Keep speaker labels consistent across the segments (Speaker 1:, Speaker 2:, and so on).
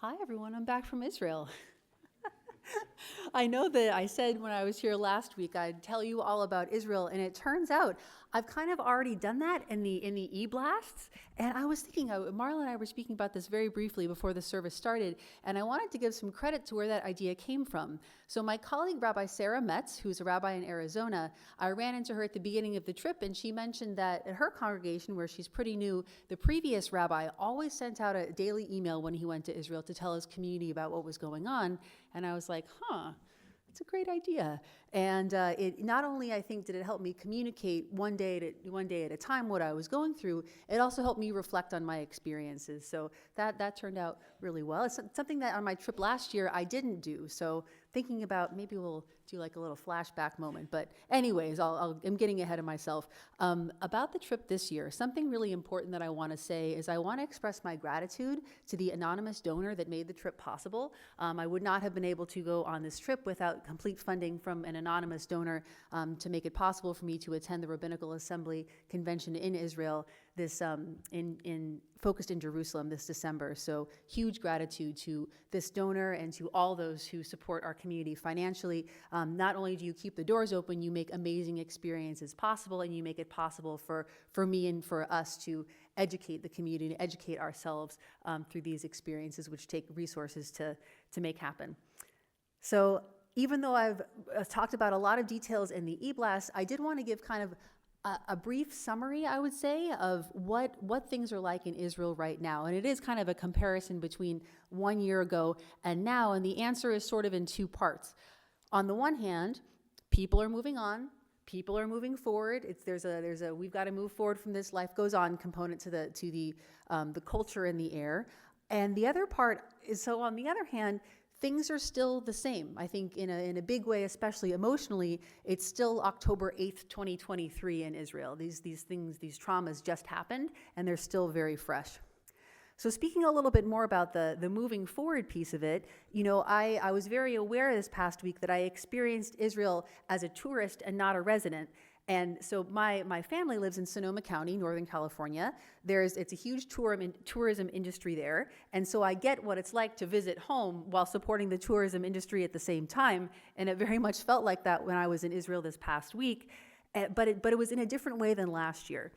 Speaker 1: Hi, everyone. I'm back from Israel. I know that I said when I was here last week I'd tell you all about Israel, and it turns out I've kind of already done that in the e-blasts. And I was thinking, Marla and I were speaking about this very briefly before the service started, and I wanted to give some credit to where that idea came from. So my colleague, Rabbi Sarah Metz, who's a rabbi in Arizona, I ran into her at the beginning of the trip, and she mentioned that at her congregation, where she's pretty new, the previous rabbi always sent out a daily email when he went to Israel to tell his community about what was going on. And I was like, it's a great idea. And it not only, I think, did it help me communicate one day at a time what I was going through, it also helped me reflect on my experiences. So that turned out really well. It's something that on my trip last year I didn't do. So thinking about, maybe we'll do like a little flashback moment. But anyways, I'm getting ahead of myself. About the trip this year, something really important that I want to say is I want to express my gratitude to the anonymous donor that made the trip possible. I would not have been able to go on this trip without complete funding from an anonymous donor to make it possible for me to attend the Rabbinical Assembly Convention in Israel, this focused in Jerusalem this December. So huge gratitude to this donor and to all those who support our community financially. Not only do you keep the doors open, you make amazing experiences possible, and you make it possible for me and for us to educate the community, to educate ourselves through these experiences, which take resources to make happen. So even though I've talked about a lot of details in the e-blast, I did want to give kind of a brief summary, I would say, of what things are like in Israel right now. And it is kind of a comparison between 1 year ago and now, and the answer is sort of in two parts. On the one hand, people are moving on, people are moving forward. There's a we've got to move forward from this life goes on component to the culture in the air. And the other part is, so on the other hand, things are still the same. I think in a big way, especially emotionally, it's still October 8th, 2023 in Israel. These things, these traumas just happened, and they're still very fresh. So speaking a little bit more about the moving forward piece of it, I was very aware this past week that I experienced Israel as a tourist and not a resident. And so my family lives in Sonoma County, Northern California. It's a huge tourism industry there. And so I get what it's like to visit home while supporting the tourism industry at the same time. And it very much felt like that when I was in Israel this past week. But it was in a different way than last year.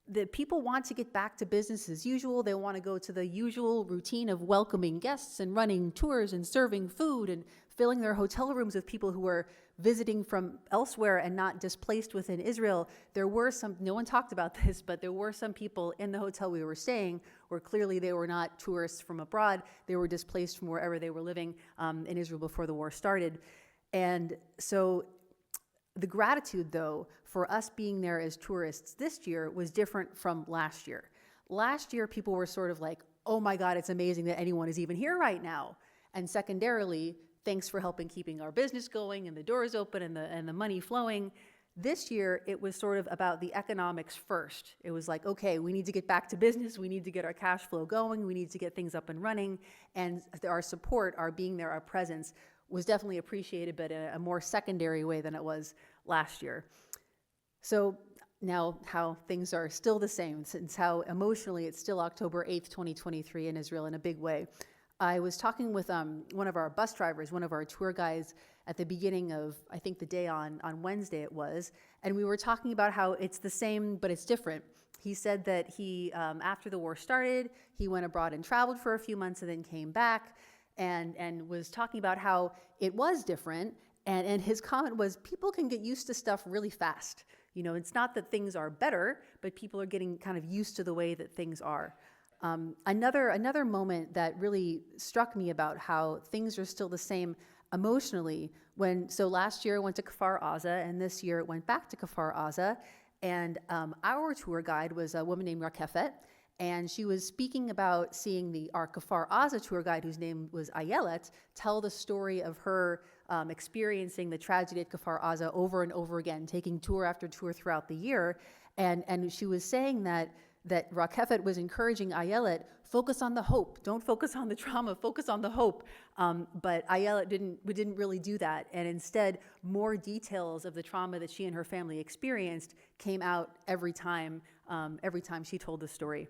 Speaker 1: The people want to get back to business as usual. They want to go to the usual routine of welcoming guests and running tours and serving food and filling their hotel rooms with people who are visiting from elsewhere and not displaced within Israel. There were no one talked about this, but there were some people in the hotel we were staying where clearly they were not tourists from abroad. They were displaced from wherever they were living in Israel before the war started. And so the gratitude, though, for us being there as tourists this year was different from last year. Last year, people were sort of like, oh my God, it's amazing that anyone is even here right now. And secondarily, thanks for helping keeping our business going and the doors open and the money flowing. This year, it was sort of about the economics first. It was like, okay, we need to get back to business. We need to get our cash flow going. We need to get things up and running. And our support, our being there, our presence was definitely appreciated, but in a more secondary way than it was last year. So now how things are still the same, since how emotionally it's still October 8th, 2023 in Israel in a big way. I was talking with one of our bus drivers, one of our tour guides at the beginning of, I think the day on Wednesday it was, and we were talking about how it's the same, but it's different. He said that he, after the war started, he went abroad and traveled for a few months and then came back and was talking about how it was different. And his comment was, people can get used to stuff really fast. It's not that things are better, but people are getting kind of used to the way that things are. Another moment that really struck me about how things are still the same emotionally, so last year I went to Kfar Aza, and this year it went back to Kfar Aza, and our tour guide was a woman named Rakefet, and she was speaking about seeing our Kfar Aza tour guide, whose name was Ayelet, tell the story of her experiencing the tragedy at Kfar Aza over and over again, taking tour after tour throughout the year, and she was saying that Rakefet was encouraging Ayelet, focus on the hope. Don't focus on the trauma, focus on the hope. But Ayelet didn't really do that. And instead, more details of the trauma that she and her family experienced came out every time she told the story.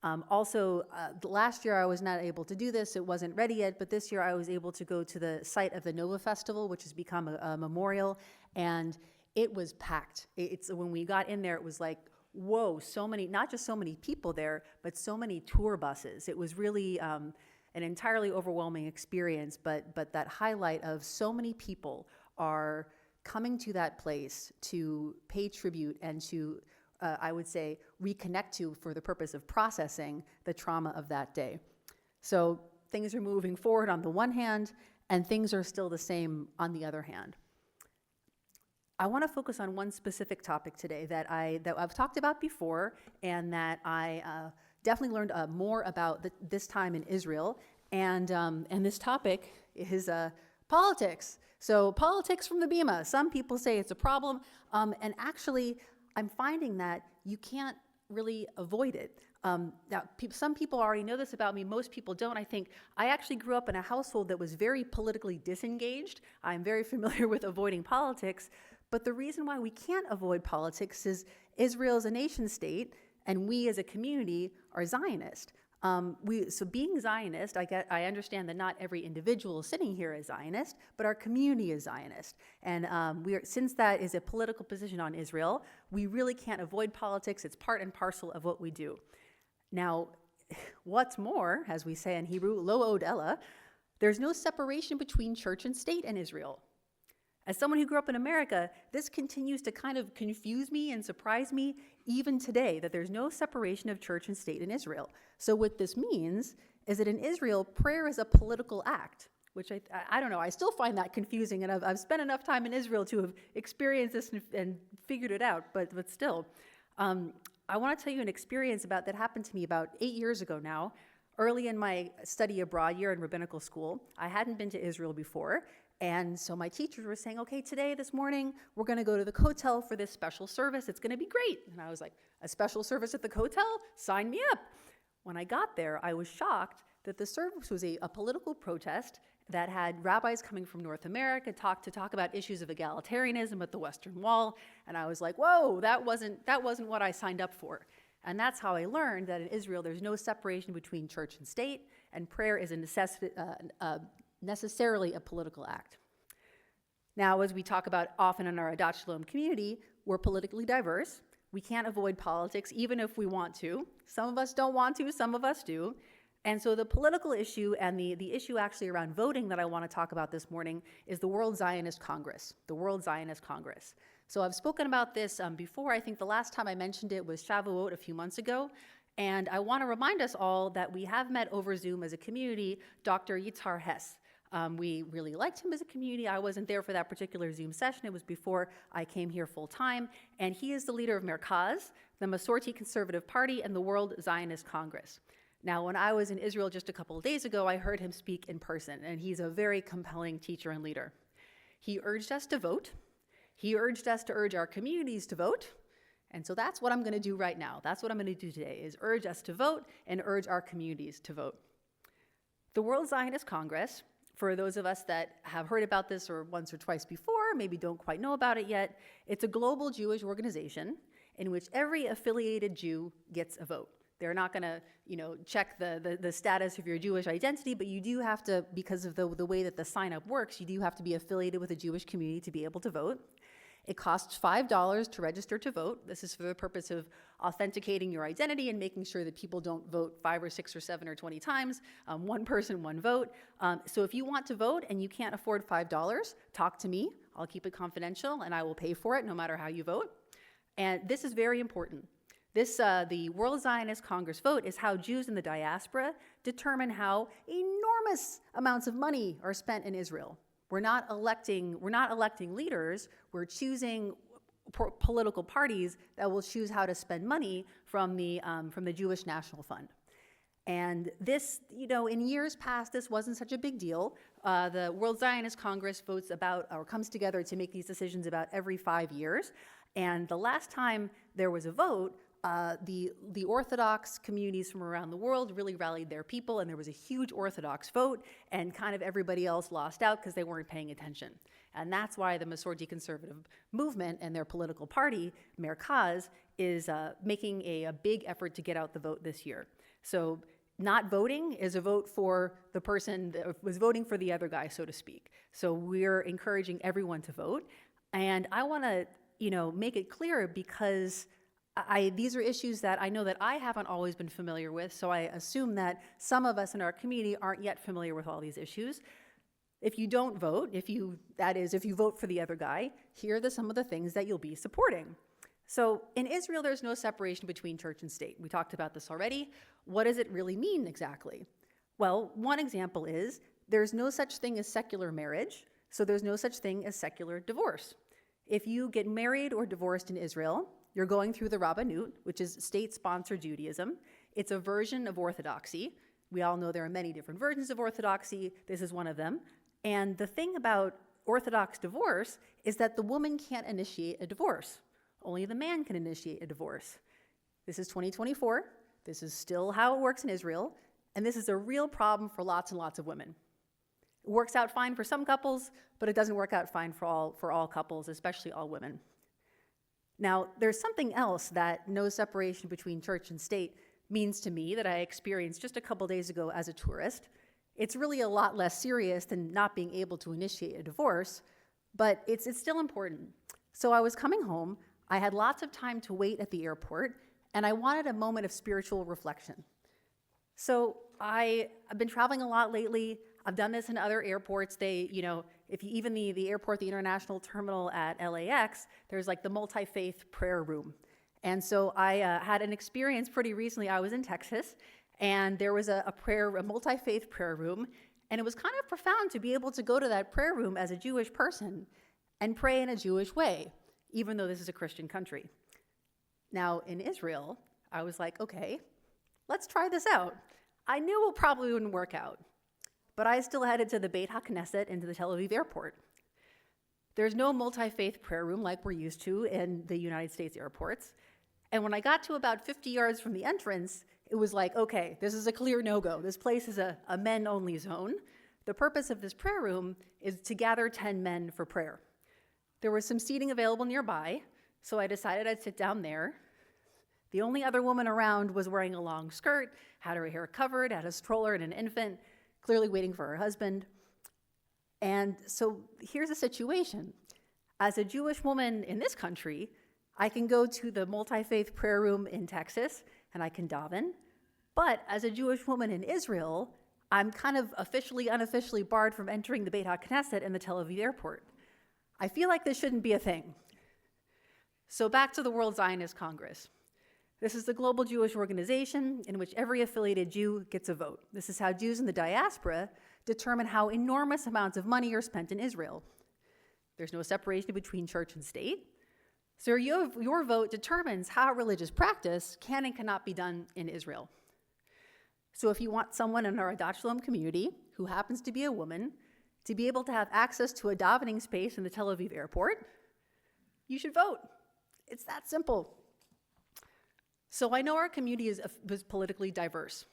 Speaker 1: Last year I was not able to do this. It wasn't ready yet, but this year I was able to go to the site of the Nova Festival, which has become a memorial, and it was packed. When we got in there, it was like, whoa, so many, not just so many people there, but so many tour buses. It was really an entirely overwhelming experience, but that highlight of so many people are coming to that place to pay tribute and to I would say, reconnect to for the purpose of processing the trauma of that day. So things are moving forward on the one hand, and things are still the same on the other hand. I want to focus on one specific topic today that I've talked about before, and that I definitely learned more about this time in Israel. And this topic is politics. So politics from the Bima. Some people say it's a problem, and actually, I'm finding that you can't really avoid it. Now, some people already know this about me. Most people don't. I think I actually grew up in a household that was very politically disengaged. I'm very familiar with avoiding politics. But the reason why we can't avoid politics is Israel's a nation state, and we as a community are Zionist. So being Zionist, I understand that not every individual sitting here is Zionist, but our community is Zionist. And since that is a political position on Israel, we really can't avoid politics. It's part and parcel of what we do. Now, what's more, as we say in Hebrew, lo od ella, there's no separation between church and state in Israel. As someone who grew up in America, this continues to kind of confuse me and surprise me even today, that there's no separation of church and state in Israel. So what this means is that in Israel, prayer is a political act, which I don't know, I still find that confusing, and I've spent enough time in Israel to have experienced this and figured it out, but still. I want to tell you an experience that happened to me about 8 years ago now. Early in my study abroad year in rabbinical school, I hadn't been to Israel before, and so my teachers were saying, okay, this morning, we're going to go to the Kotel for this special service. It's going to be great. And I was like, a special service at the Kotel? Sign me up. When I got there, I was shocked that the service was a political protest that had rabbis coming from North America to talk about issues of egalitarianism at the Western Wall. And I was like, whoa, that wasn't what I signed up for. And that's how I learned that in Israel, there's no separation between church and state, and prayer is necessarily a political act. Now, as we talk about often in our Adat Shalom community, we're politically diverse. We can't avoid politics even if we want to. Some of us don't want to, some of us do. And so the political issue and the issue actually around voting that I want to talk about this morning is the World Zionist Congress, the World Zionist Congress. So I've spoken about this before. I think the last time I mentioned it was Shavuot a few months ago. And I want to remind us all that we have met over Zoom as a community Dr. Yitzhar Hess. We really liked him as a community. I wasn't there for that particular Zoom session. It was before I came here full time. And he is the leader of Merkaz, the Masorti Conservative Party, and the World Zionist Congress. Now, when I was in Israel just a couple of days ago, I heard him speak in person, and he's a very compelling teacher and leader. He urged us to vote. He urged us to urge our communities to vote. And so that's what I'm going to do right now. That's what I'm going to do today, is urge us to vote and urge our communities to vote. The World Zionist Congress, for those of us that have heard about this or once or twice before, maybe don't quite know about it yet, it's a global Jewish organization in which every affiliated Jew gets a vote. They're not going to, check the status of your Jewish identity, but you do have to, because of the way that the sign-up works, you do have to be affiliated with a Jewish community to be able to vote. It costs $5 to register to vote. This is for the purpose of authenticating your identity and making sure that people don't vote 5 or 6 or 7 or 20 times, one person, one vote. So if you want to vote and you can't afford $5, talk to me. I'll keep it confidential and I will pay for it no matter how you vote. And this is very important. The World Zionist Congress vote is how Jews in the diaspora determine how enormous amounts of money are spent in Israel. We're not electing leaders, we're choosing political parties that will choose how to spend money from the Jewish National Fund. And this, in years past, this wasn't such a big deal. The World Zionist Congress comes together to make these decisions about every 5 years. And the last time there was a vote, the Orthodox communities from around the world really rallied their people, and there was a huge Orthodox vote, and kind of everybody else lost out because they weren't paying attention. And that's why the Masorti Conservative movement and their political party, Merkaz, is making a big effort to get out the vote this year. So not voting is a vote for the person that was voting for the other guy, so to speak. So we're encouraging everyone to vote. And I want to, make it clear because these are issues that I know that I haven't always been familiar with. So I assume that some of us in our community aren't yet familiar with all these issues. If you don't vote, if you vote for the other guy, here are some of the things that you'll be supporting. So in Israel, there's no separation between church and state. We talked about this already. What does it really mean exactly? Well, one example is there's no such thing as secular marriage, so there's no such thing as secular divorce. If you get married or divorced in Israel, you're going through the Rabbanut, which is state-sponsored Judaism. It's a version of Orthodoxy. We all know there are many different versions of Orthodoxy. This is one of them. And the thing about Orthodox divorce is that the woman can't initiate a divorce. Only the man can initiate a divorce. This is 2024. This is still how it works in Israel. And this is a real problem for lots and lots of women. It works out fine for some couples, but it doesn't work out fine for all couples, especially all women. Now, there's something else that no separation between church and state means to me that I experienced just a couple days ago as a tourist. It's really a lot less serious than not being able to initiate a divorce, but it's still important. So I was coming home. I had lots of time to wait at the airport, and I wanted a moment of spiritual reflection. So I've been traveling a lot lately. I've done this in other airports. Even the airport, the international terminal at LAX, there's like the multi-faith prayer room. And so I had an experience pretty recently. I was in Texas, and there was a multi-faith prayer room, and it was kind of profound to be able to go to that prayer room as a Jewish person and pray in a Jewish way, even though this is a Christian country. Now, in Israel, I was like, okay, let's try this out. I knew it probably wouldn't work out, but I still headed to the Beit HaKnesset into the Tel Aviv airport. There's no multi-faith prayer room like we're used to in the United States airports. And when I got to about 50 yards from the entrance, it was like, okay, this is a clear no-go. This place is a men-only zone. The purpose of this prayer room is to gather 10 men for prayer. There was some seating available nearby, so I decided I'd sit down there. The only other woman around was wearing a long skirt, had her hair covered, had a stroller and an infant, clearly waiting for her husband. And so here's the situation. As a Jewish woman in this country, I can go to the multi-faith prayer room in Texas and I can daven. But as a Jewish woman in Israel, I'm kind of officially, unofficially barred from entering the Beit HaKnesset in the Tel Aviv airport. I feel like this shouldn't be a thing. So back to the World Zionist Congress. This is the global Jewish organization in which every affiliated Jew gets a vote. This is how Jews in the diaspora determine how enormous amounts of money are spent in Israel. There's no separation between church and state. So your vote determines how religious practice can and cannot be done in Israel. So if you want someone in our Adat Shalom community who happens to be a woman to be able to have access to a davening space in the Tel Aviv airport, you should vote. It's that simple. So I know our community is politically diverse.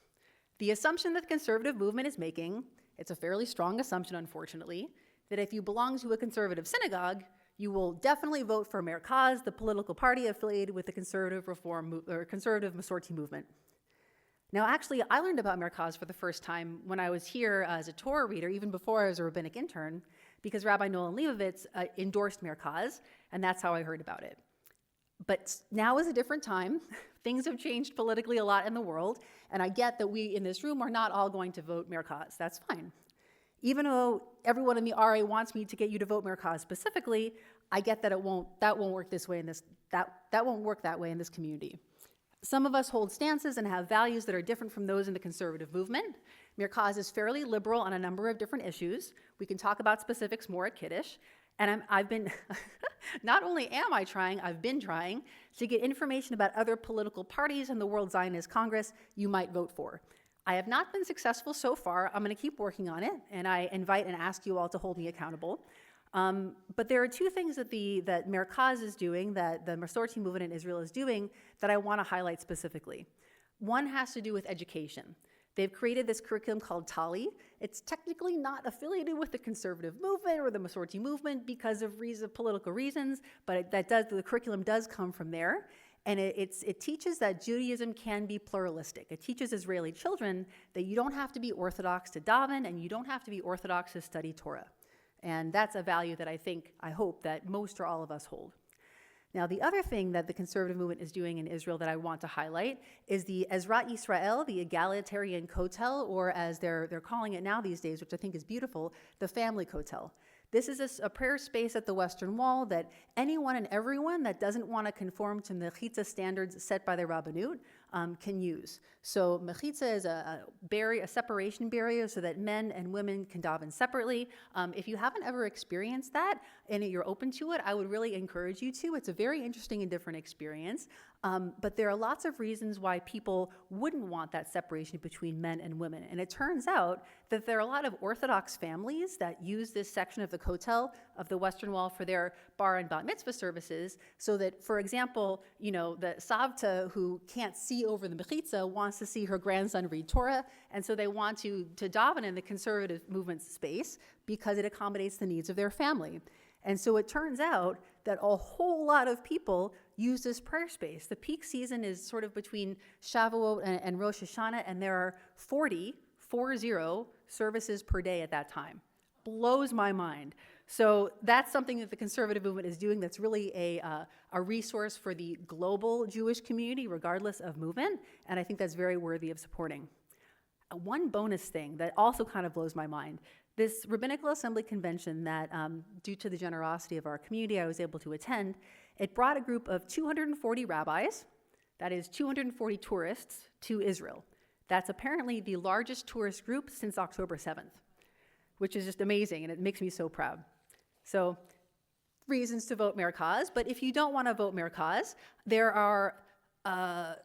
Speaker 1: The assumption that the conservative movement is making, it's a fairly strong assumption, unfortunately, that if you belong to a conservative synagogue, you will definitely vote for Merkaz, the political party affiliated with the conservative conservative Masorti movement. Now, actually, I learned about Merkaz for the first time when I was here as a Torah reader, even before I was a rabbinic intern, because Rabbi Nolan Leibovitz endorsed Merkaz, and that's how I heard about it. But now is a different time. Things have changed politically a lot in the world, and I get that we in this room are not all going to vote Merkaz. That's fine. Even though everyone in the RA wants me to get you to vote Merkaz specifically, I get that that won't work this way that won't work that way in this community. Some of us hold stances and have values that are different from those in the conservative movement. Merkaz is fairly liberal on a number of different issues. We can talk about specifics more at Kiddush. And I've been, not only am I trying, I've been trying to get information about other political parties in the World Zionist Congress you might vote for. I have not been successful so far. I'm going to keep working on it, and I invite and ask you all to hold me accountable. But there are two things that Merkaz is doing, that the Masorti movement in Israel is doing, that I want to highlight specifically. One has to do with education. They've created this curriculum called Tali. It's technically not affiliated with the conservative movement or the Masorti movement because of political reasons, but the curriculum does come from there. And it teaches that Judaism can be pluralistic. It teaches Israeli children that you don't have to be Orthodox to daven, and you don't have to be Orthodox to study Torah. And that's a value that I hope that most or all of us hold. Now, the other thing that the conservative movement is doing in Israel that I want to highlight is the Ezrat Yisrael, the egalitarian kotel, or as they're calling it now these days, which I think is beautiful, the family kotel. This is a prayer space at the Western Wall that anyone and everyone that doesn't want to conform to mechitza standards set by the Rabbanut can use. So mechitza is a separation barrier so that men and women can daven separately. If you haven't ever experienced that and you're open to it, I would really encourage you to. It's a very interesting and different experience. But there are lots of reasons why people wouldn't want that separation between men and women. And it turns out that there are a lot of Orthodox families that use this section of the kotel of the Western Wall for their bar and bat mitzvah services, so that, for example, the savta who can't see over the mechitza wants to see her grandson read Torah, and so they want to daven in the conservative movement space because it accommodates the needs of their family. And so it turns out that a whole lot of people use this prayer space. The peak season is sort of between Shavuot and Rosh Hashanah, and there are 40 services per day at that time. Blows my mind. So that's something that the conservative movement is doing that's really a resource for the global Jewish community, regardless of movement, and I think that's very worthy of supporting. One bonus thing that also kind of blows my mind, this Rabbinical Assembly Convention that, due to the generosity of our community, I was able to attend, it brought a group of 240 rabbis, that is 240 tourists, to Israel. That's apparently the largest tourist group since October 7th, which is just amazing, and it makes me so proud. So, reasons to vote Merkaz, but if you don't want to vote Merkaz, there are a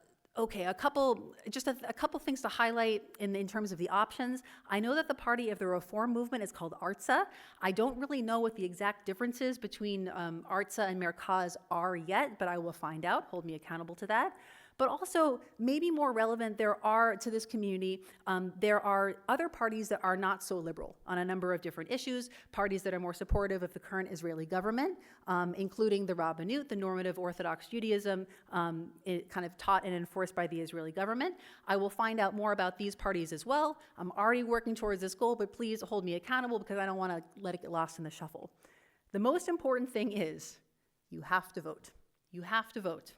Speaker 1: couple things to highlight in terms of the options. I know that the party of the Reform movement is called Artza. I don't really know what the exact differences between Artza and Merkaz are yet, but I will find out. Hold me accountable to that. But also, maybe more relevant, to this community, there are other parties that are not so liberal on a number of different issues, parties that are more supportive of the current Israeli government, including the Rabbanut, the normative Orthodox Judaism, kind of taught and enforced by the Israeli government. I will find out more about these parties as well. I'm already working towards this goal, but please hold me accountable because I don't want to let it get lost in the shuffle. The most important thing is you have to vote. You have to vote.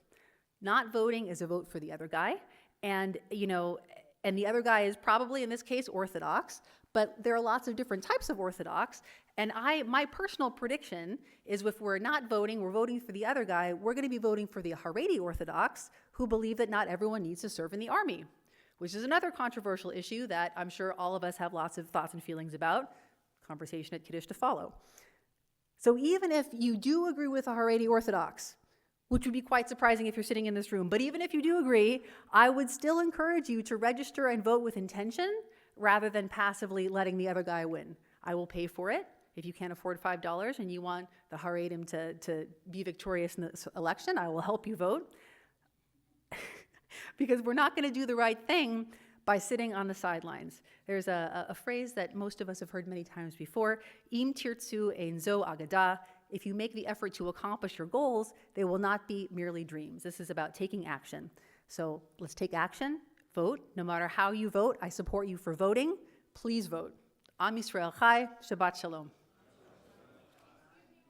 Speaker 1: Not voting is a vote for the other guy, and the other guy is probably, in this case, Orthodox, but there are lots of different types of Orthodox, and my personal prediction is if we're not voting, we're voting for the other guy, we're going to be voting for the Haredi Orthodox, who believe that not everyone needs to serve in the army, which is another controversial issue that I'm sure all of us have lots of thoughts and feelings about. Conversation at Kiddush to follow. So even if you do agree with the Haredi Orthodox, which would be quite surprising if you're sitting in this room. But even if you do agree, I would still encourage you to register and vote with intention rather than passively letting the other guy win. I will pay for it. If you can't afford $5 and you want the Haredim to be victorious in this election, I will help you vote. Because we're not going to do the right thing by sitting on the sidelines. There's a phrase that most of us have heard many times before, Im tirtzu ein zo agada. If you make the effort to accomplish your goals, they will not be merely dreams. This is about taking action. So let's take action, vote. No matter how you vote, I support you for voting. Please vote. Am Yisrael Chai, Shabbat Shalom.